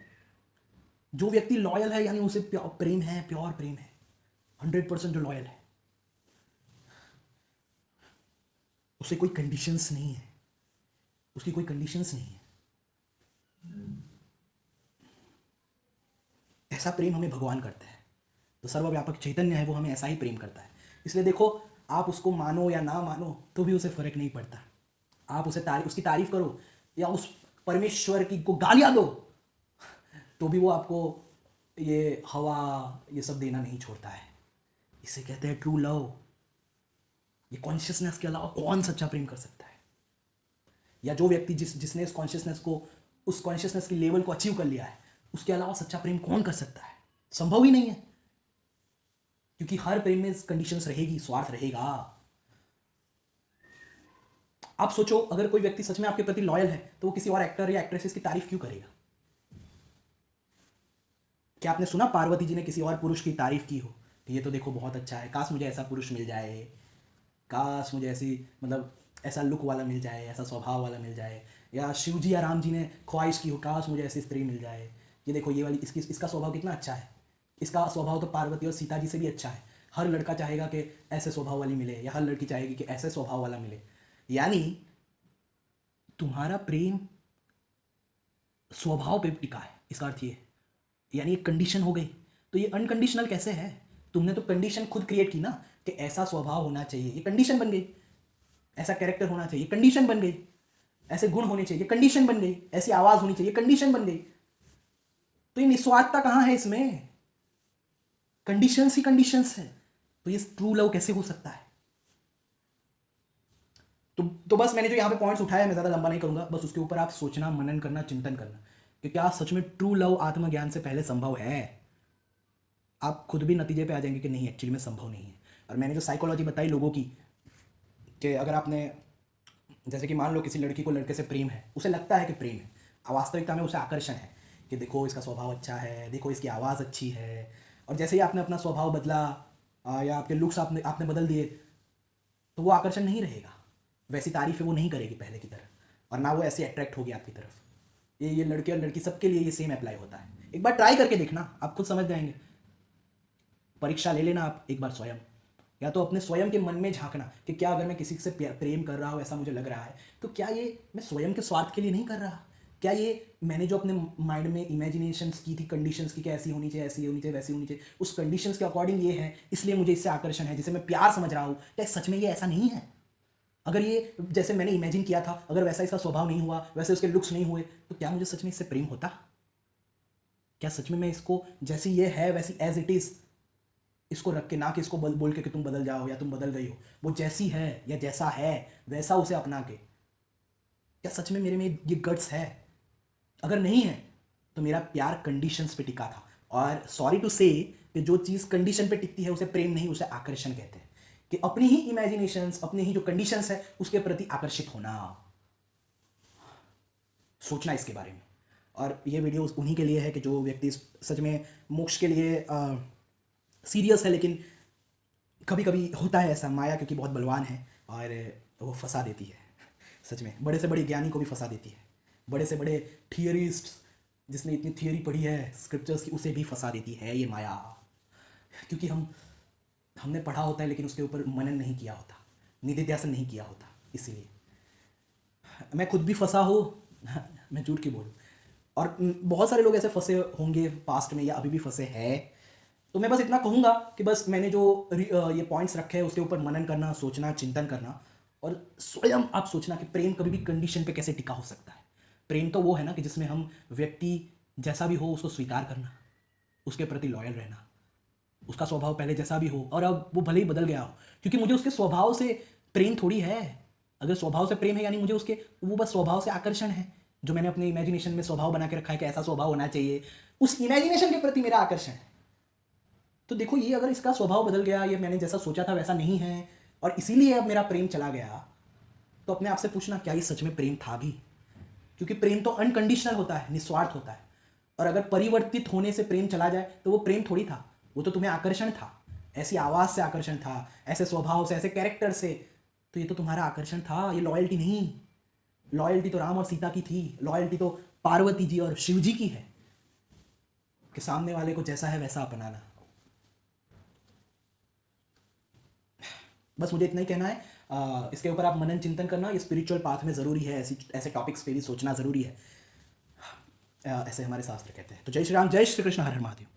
जो व्यक्ति लॉयल है यानी उसे प्रेम है, प्योर प्रेम है, 100% जो लॉयल है, उसे कोई कंडीशंस नहीं है, उसकी कोई कंडीशंस नहीं है। ऐसा प्रेम हमें भगवान करता है। तो सर्वव्यापक चैतन्य है, वो हमें ऐसा ही प्रेम करता है। इसलिए देखो, आप उसको मानो या ना मानो तो भी उसे फर्क नहीं पड़ता। आप उसे उसकी तारीफ करो या उस परमेश्वर की को गालियां दो तो भी वो आपको ये हवा ये सब देना नहीं छोड़ता है। इसे कहते हैं ट्रू लव। ये कॉन्शियसनेस के अलावा कौन सच्चा प्रेम कर सकता है? या जो व्यक्ति जिसने इस कॉन्शियसनेस की लेवल को अचीव कर लिया है, उसके अलावा सच्चा प्रेम कौन कर सकता है? संभव ही नहीं है, क्योंकि हर प्रेम में कंडीशंस रहेगी, स्वार्थ रहेगा। आप सोचो, अगर कोई व्यक्ति सच में आपके प्रति लॉयल है तो वो किसी और एक्टर या एक्ट्रेसेस की तारीफ क्यों करेगा? क्या आपने सुना पार्वती जी ने किसी और पुरुष की तारीफ की हो कि ये तो देखो बहुत अच्छा है, काश मुझे ऐसा पुरुष मिल जाए, काश मुझे ऐसी मतलब ऐसा लुक वाला मिल जाए, ऐसा स्वभाव वाला मिल जाए? या शिव जी या राम जी ने ख्वाहिश की हो, काश मुझे ऐसी स्त्री मिल जाए, ये देखो ये वाली इसका स्वभाव कितना अच्छा है, इसका स्वभाव तो पार्वती और सीता जी से भी अच्छा है। हर लड़का चाहेगा कि ऐसे स्वभाव वाली मिले, या हर लड़की चाहेगी कि ऐसे स्वभाव वाला मिले। यानी तुम्हारा प्रेम स्वभाव पे टिका है, इसका अर्थ ये, यानी एक कंडीशन हो गई। तो ये अनकंडीशनल कैसे है? तुमने तो कंडीशन खुद क्रिएट की ना, कि ऐसा स्वभाव होना चाहिए, ये कंडीशन बन गई। ऐसा कैरेक्टर होना चाहिए, कंडीशन बन गई। ऐसे गुण होने चाहिए, कंडीशन बन गई। ऐसी आवाज होनी चाहिए, कंडीशन बन गई। तो ये निस्वार्थता कहां है इसमें? कंडीशंस ही कंडीशंस है। तो ये ट्रू लव कैसे हो सकता है? तो बस मैंने जो यहां पे पॉइंट्स उठाया, मैं ज्यादा लंबा नहीं करूंगा, बस उसके ऊपर आप सोचना, मनन करना, चिंतन करना कि क्या सच में ट्रू लव आत्मज्ञान से पहले संभव है। आप खुद भी नतीजे पे आ जाएंगे कि नहीं, एक्चुअली में संभव नहीं है। और मैंने जो साइकोलॉजी बताई लोगों की, कि अगर आपने, जैसे कि मान लो किसी लड़की को लड़के से प्रेम है, उसे लगता है कि प्रेम है, वास्तविकता में उसे आकर्षण है कि देखो इसका स्वभाव अच्छा है, देखो इसकी आवाज़ अच्छी है। और जैसे ही आपने अपना स्वभाव बदला या आपके लुक्स आपने बदल दिए, तो वो आकर्षण नहीं रहेगा, वैसी तारीफें वो नहीं करेगी पहले की तरह, और ना वो ऐसे अट्रैक्ट होगी आपकी तरफ। ये लड़के और लड़की सबके लिए ये सेम अप्लाई होता है। एक बार ट्राई करके देखना, आप खुद समझ जाएंगे। परीक्षा ले लेना आप एक बार स्वयं, या तो अपने स्वयं के मन में झांकना कि क्या अगर मैं किसी से प्रेम कर रहा हूँ, ऐसा मुझे लग रहा है, तो क्या ये मैं स्वयं के स्वार्थ के लिए नहीं कर रहा? क्या ये मैंने जो अपने माइंड में इमेजिनेशंस की थी, कंडीशंस की कि ऐसी होनी चाहिए, ऐसी होनी चाहिए, वैसी होनी चाहिए, उस कंडीशंस के अकॉर्डिंग ये है, इसलिए मुझे इससे आकर्षण है, जिसे मैं प्यार समझ रहा हूँ, क्या सच में ये ऐसा नहीं है? अगर ये जैसे मैंने इमेजिन किया था, अगर वैसा इसका स्वभाव नहीं हुआ, वैसे उसके लुक्स नहीं हुए, तो क्या मुझे सच में इससे प्रेम होता? क्या सच में मैं इसको जैसी ये है वैसी एज इट इज इसको रख के, ना कि इसको बोल के कि तुम बदल जाओ या तुम बदल गई हो, वो जैसी है या जैसा है वैसा उसे अपना के, क्या सच में मेरे में ये गट्स है? अगर नहीं है तो मेरा प्यार कंडीशंस पे टिका था। और सॉरी टू से कि जो चीज़ कंडीशन पे टिकती है उसे प्रेम नहीं, उसे आकर्षण कहते हैं। कि अपनी ही इमेजिनेशंस, अपनी ही जो कंडीशंस है उसके प्रति आकर्षित होना। सोचना इसके बारे में। और ये वीडियो उन्हीं के लिए है कि जो व्यक्ति सच में मोक्ष के लिए सीरियस है, लेकिन कभी कभी होता है ऐसा, माया क्योंकि बहुत बलवान है और वो फंसा देती है। सच में बड़े से बड़े ज्ञानी को भी फंसा देती है, बड़े से बड़े थियरिस्ट जिसने इतनी थियरी पढ़ी है स्क्रिप्चर्स की, उसे भी फंसा देती है ये माया। क्योंकि हमने पढ़ा होता है लेकिन उसके ऊपर मनन नहीं किया होता, निधिध्यासन नहीं किया होता। इसीलिए मैं खुद भी फंसा हो, मैं झूठ क्यों बोलूँ। और बहुत सारे लोग ऐसे फंसे होंगे पास्ट में या अभी भी फंसे हैं। तो मैं बस इतना कहूँगा कि बस मैंने जो ये पॉइंट्स रखे हैं उसके ऊपर मनन करना, सोचना, चिंतन करना, और स्वयं आप सोचना कि प्रेम कभी भी कंडीशन पे कैसे टिका हो सकता है। प्रेम तो वो है ना कि जिसमें हम व्यक्ति जैसा भी हो उसको स्वीकार करना, उसके प्रति लॉयल रहना, उसका स्वभाव पहले जैसा भी हो और अब वो भले ही बदल गया हो, क्योंकि मुझे उसके स्वभाव से प्रेम थोड़ी है। अगर स्वभाव से प्रेम है यानी मुझे उसके वो बस स्वभाव से आकर्षण है, जो मैंने अपने इमेजिनेशन में स्वभाव बना के रखा है कि ऐसा स्वभाव होना चाहिए, उस इमेजिनेशन के प्रति मेरा आकर्षण है। तो देखो, ये अगर इसका स्वभाव बदल गया, ये मैंने जैसा सोचा था वैसा नहीं है, और इसीलिए अब मेरा प्रेम चला गया, तो अपने आप से पूछना, क्या ये सच में प्रेम था भी? क्योंकि प्रेम तो अनकंडीशनल होता है, निस्वार्थ होता है। और अगर परिवर्तित होने से प्रेम चला जाए तो वो प्रेम थोड़ी था, वो तो तुम्हें आकर्षण था, ऐसी आवाज़ से आकर्षण था, ऐसे स्वभाव से, ऐसे कैरेक्टर से। तो ये तो तुम्हारा आकर्षण था, ये लॉयल्टी नहीं। लॉयल्टी तो राम और सीता की थी, लॉयल्टी तो पार्वती जी और शिव जी की है, कि सामने वाले को जैसा है वैसा अपनाना। बस मुझे इतना ही कहना है। इसके ऊपर आप मनन चिंतन करना, ये स्पिरिचुअल पाथ में ज़रूरी है, ऐसे टॉपिक्स पे भी सोचना ज़रूरी है। ऐसे हमारे शास्त्र कहते हैं। तो जय श्री राम, जय श्री कृष्ण, हर हर महादेव।